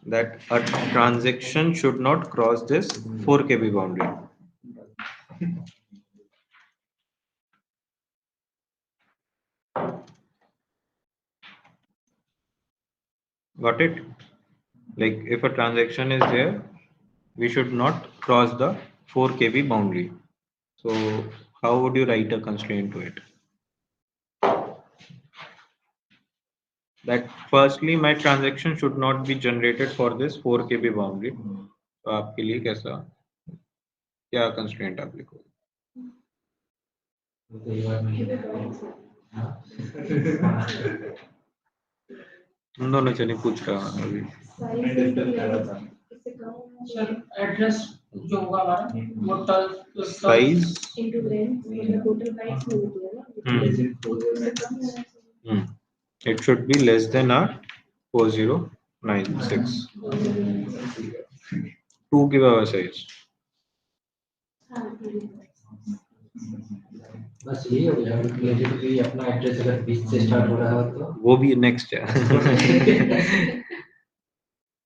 that a transaction should not cross this 4 kb boundary. Got it? Like if a transaction is there, we should not cross the 4 kb boundary. So how would you write a constraint to it? That firstly my transaction should not be generated for this 4 kb boundary. तो आपके लिए कैसा क्या constraint आप लिखोगे? तुम दोनों चलिए पूछ रहा हूँ अभी. सर एड्रेस जो होगा हमारा वो Size into length, मतलब total bytes में होती है ना? it should be less than or 4096. 2 gigabyte size. बस ये हो गया कि अपना एड्रेस अगर 20 से स्टार्ट हो रहा है तो वो भी नेक्स्ट है.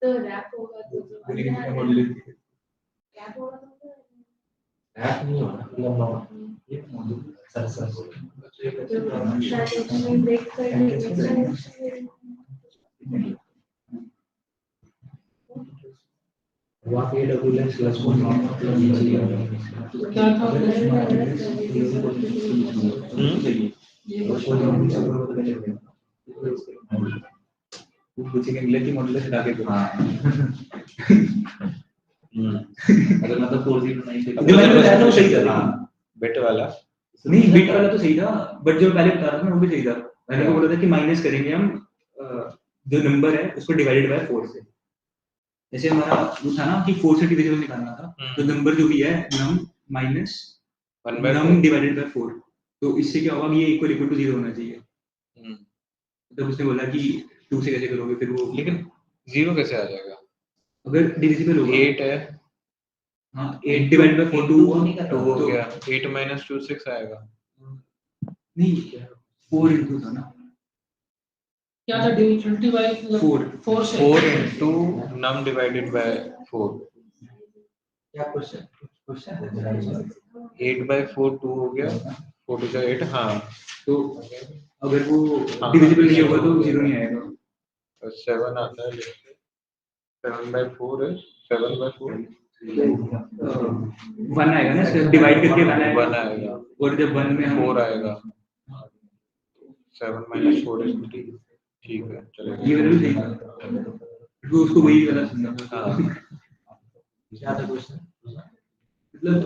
तो रैप होगा तो रैप होगा तो ऐप नहीं होना मतलब ये मॉड्यूल सर ट्रांजेक्शन ब्रेक करके वहाँ पे AWS प्लस वन क्या था पूछेंगे कि मॉड्यूल से आगे अगर मतलब 409 से मैंने बताया था वो सही था. बिट वाला नहीं बिट वाला तो सही था, बट जो पहले बता रहा था वो भी सही था. मैंने को बोला था कि माइनस करेंगे हम जो नंबर है उसको डिवाइडेड बाय 4 से. जैसे हमारा वो था ना कि 4 से डिविजिबल निकालना था, तो नंबर जो भी है नम माइनस नम डिवाइडेड बाय 4, तो इससे क्या होगा, ये इक्वल टू 0 होना चाहिए. तो उसने बोला कि 2 से कैसे करोगे फिर वो, लेकिन 0 कैसे आ जाएगा? अगर डिविजिबल होगा 8 है. हाँ 8 डिवाइडेड बाय 4 2 हो गया. 8 minus 2 6 आएगा. नहीं 4 into था ना, क्या था डिविजिबिलिटी बाय 4 से 4 into num divided by 4. क्या क्वेश्चन 8 by 4 2 हो गया, 4 to the 8. हाँ, तो अगर वो हाँ, डिविजिबल नहीं होगा तो जीरो नहीं आएगा. 7 आता है. 7 by 4 is 7 by 4. वन आएगा ना, सिर्फ डिवाइड करके वन आएगा. 1 आएगा, और जब वन में हम 4 आएगा. 7 minus 4 is 3. ठीक है, चलेगा. ये वाला भी सही था. तो उसको वही वाला सुनना था. हाँ, क्या था क्वेश्चन मतलब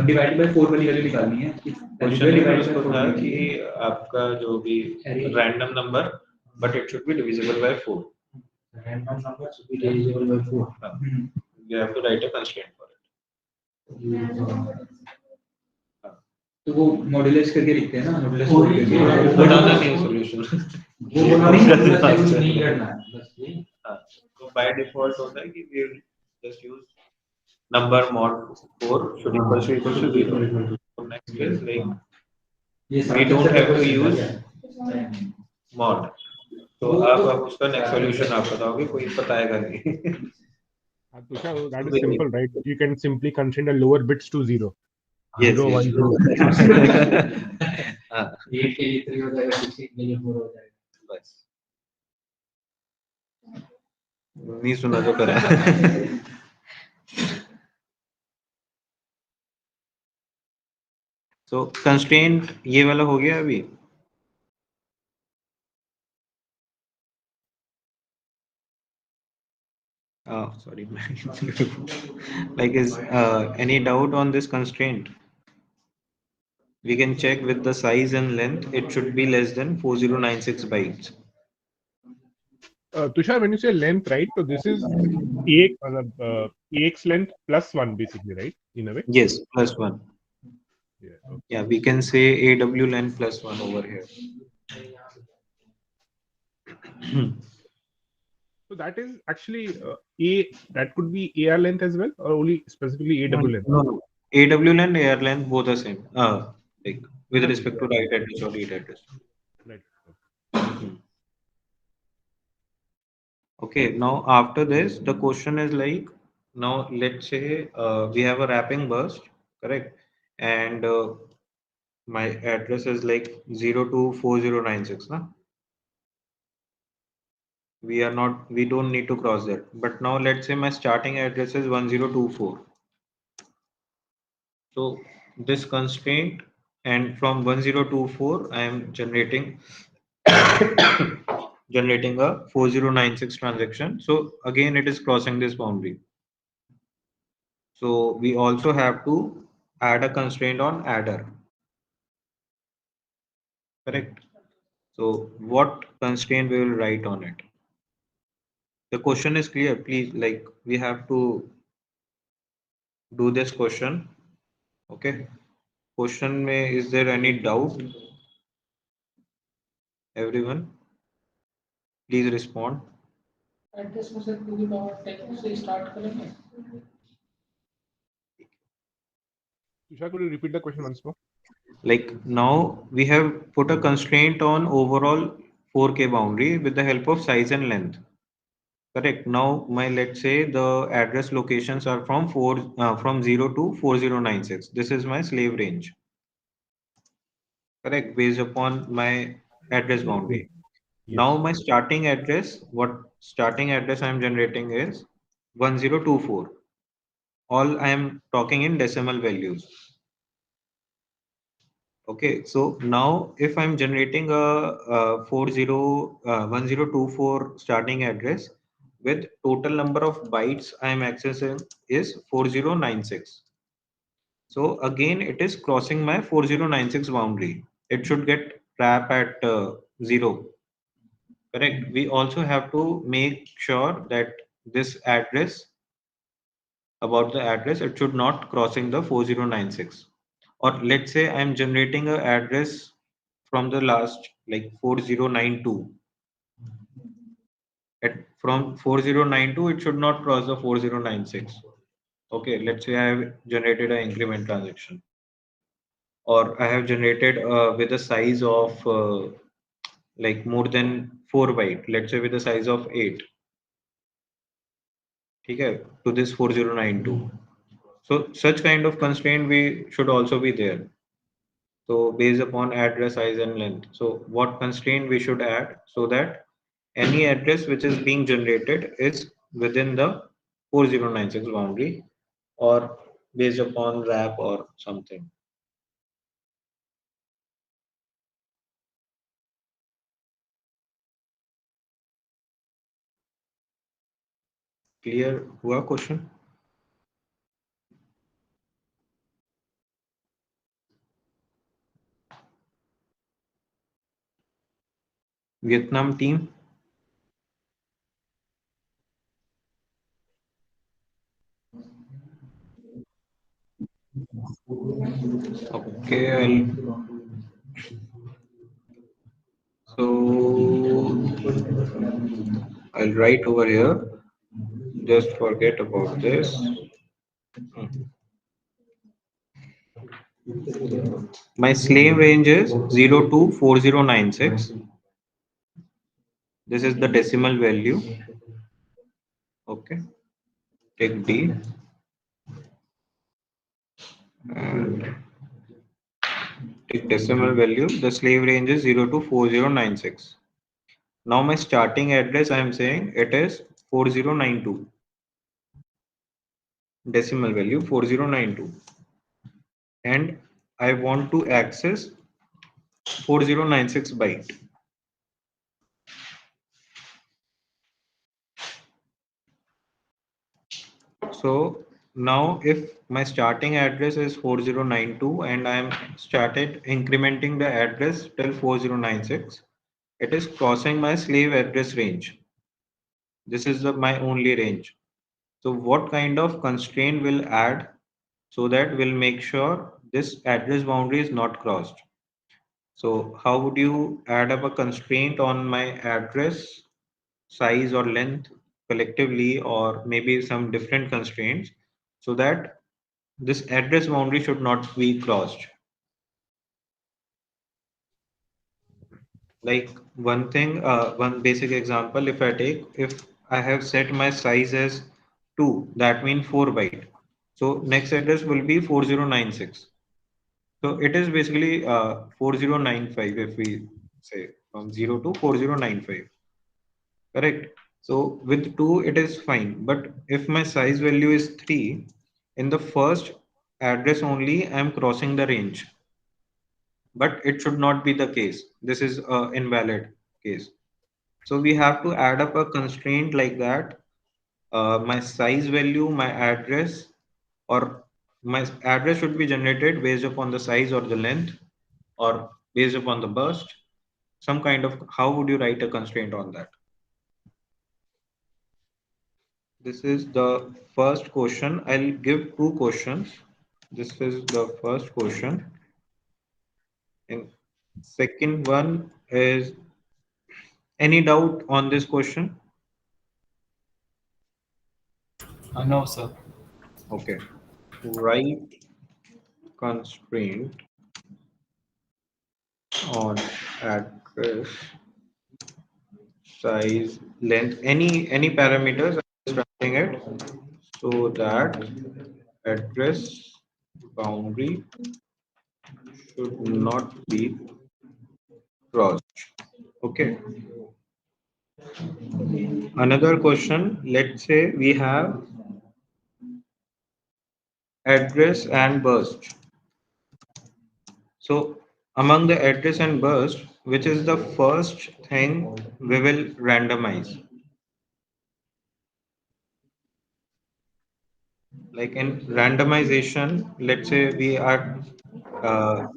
डिवाइड बाय 4 वाली वैल्यू निकालनी है. क्वेश्चन डिवाइड इसको था कि आपका जो भी Array. Random number, but it should be divisible by 4. Random number should be divisible by 4. You have to write a constraint for it. तो वो मॉड्यूलस करके लिखते हैं ना, मॉड्यूलस बताना नहीं सोल्यूशन. वो बोला नहीं नहीं करना है बस ये. तो बाय डिफॉल्ट होता है कि we just use number mod 4 should equal to 0. So next is like we don't have to use mod. तो अब उसका नेक्स्ट सॉल्यूशन आप बताओगे, कोई बताएगा नहीं. Tushar, that is simple, right? You can simply constrain the lower bits to 0. Yes, 0, yes. 1, 2. हाँ, 8 के लिए 3 हो जाएगा, 16 के लिए 4 हो जाएगा. बस नहीं सुना जो करा. So constraint ये वाला हो गया अभी. Oh, sorry. Like, is any doubt on this constraint? We can check with the size and length. It should be less than 4096 bytes. Tushar, when you say length, right? So this is AX length plus 1, basically, right? In a way. Yes, plus 1. Yeah. Okay. Yeah, we can say AW length plus 1 over here. So that is actually that could be AR length as well, or only specifically AW length? No. AW length, AR length, both the same. Like with respect to write address or read address. Right. Okay, now after this, the question is like, now let's say we have a wrapping burst, correct? And my address is like 024096, na? We don't need to cross that. But now let's say my starting address is 1024. So this constraint, and from 1024, I am generating generating a 4096 transaction. So again, it is crossing this boundary. So we also have to add a constraint on adder. Correct. So what constraint we will write on it? The question is clear. Please, like, we have to do this question. Okay. Question mein, is there any doubt? Everyone, please respond. Address में से 2 की power 10 से start करेंगे. Tushar, could you repeat the question once more? Like, now we have put a constraint on overall 4K boundary with the help of size and length. Correct. Now my, let's say the address locations are from 0 to 4096. This is my slave range. Correct. Based upon my address boundary. Yes. Now my starting address, what starting address I am generating is 1024. All I am talking in decimal values. Okay, so now if I'm generating a 1024 starting address with total number of bytes I am accessing is 4096. So again, it is crossing my 4096 boundary. It should get wrapped at 0. Correct. We also have to make sure that this address, about the address, it should not crossing the 4096. Or let's say I'm generating an address from the last, like 4092. From 4092, it should not cross the 4096. Okay, let's say I have generated an increment transaction, or I have generated with a size of like more than 4 byte, let's say with a size of 8, okay, to this 4092. So such kind of constraint we should also be there. So based upon address size and length. So what constraint we should add so that any address which is being generated is within the 4096 boundary or based upon wrap or something. Clear हुआ question? Vietnam team? Okay, I'll write over here. Just forget about this. My slave range is 0 to 4096. This is the decimal value. Okay. Take D. And take decimal value. The slave range is 0 to 4096. Now my starting address, I am saying it is 4092. Decimal value 4092. And I want to access 4096 byte. So now if my starting address is 4092 and I am started incrementing the address till 4096, it is crossing my slave address range. This is my only range. So what kind of constraint will add so that will make sure this address boundary is not crossed? So how would you add up a constraint on my address size or length collectively, or maybe some different constraints so that this address boundary should not be crossed? Like one thing, one basic example, if I take, if I have set my size as 2, that means 4 byte. So next address will be 4096. So it is basically 4095 if we say from 0 to 4095. Correct. So with 2 it is fine. But if my size value is 3, in the first address only I am crossing the range. But it should not be the case. This is an invalid case. So we have to add up a constraint like that. My size value, my address, or my address should be generated based upon the size or the length or based upon the burst. Some kind of, how would you write a constraint on that? This is the first question. I'll give 2 questions. This is the first question. And second one is, any doubt on this question? No, sir. Okay. Write constraint on address, size, length, any parameters. I'm just writing it so that address boundary should not be crossed. Okay. Another question. Let's say we have address and burst. So among the address and burst, which is the first thing we will randomize? Like in randomization, let's say we are uh,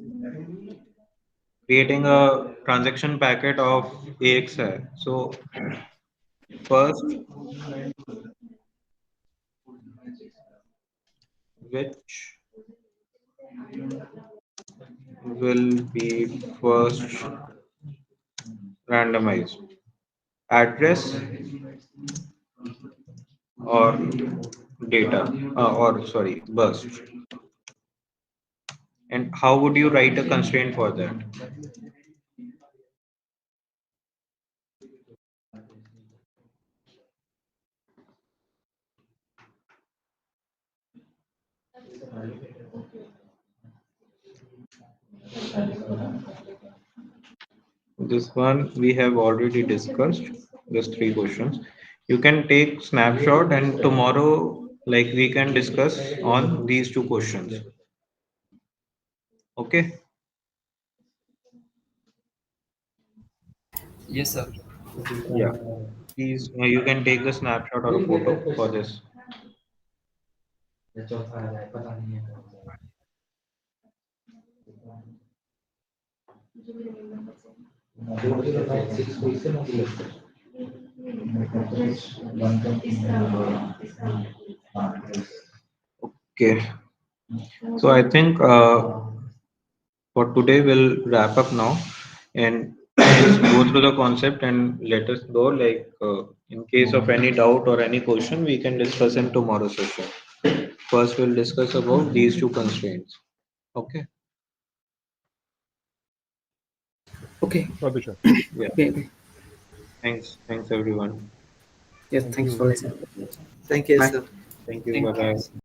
creating a transaction packet of AXI. So first, which will be first randomized? Address or data, or sorry, burst? And how would you write a constraint for that? This one we have already discussed. Just 3 questions. You can take snapshot and tomorrow, like we can discuss on these 2 questions. Okay. Yes, sir. Yeah. Please, you can take a snapshot or a photo for this. चौथा आ जाए पता नहीं है six question Okay. So I think for today we'll wrap up now and just go through the concept and let us know, like in case of any doubt or any question we can discuss in tomorrow's session. First we'll discuss about these 2 constraints. Okay. Okay. Got the shot. Yeah. Okay. Thanks everyone. Yes, thanks for listening. Thank you, Bye. sir. Thank you. Thank Bye you. bye.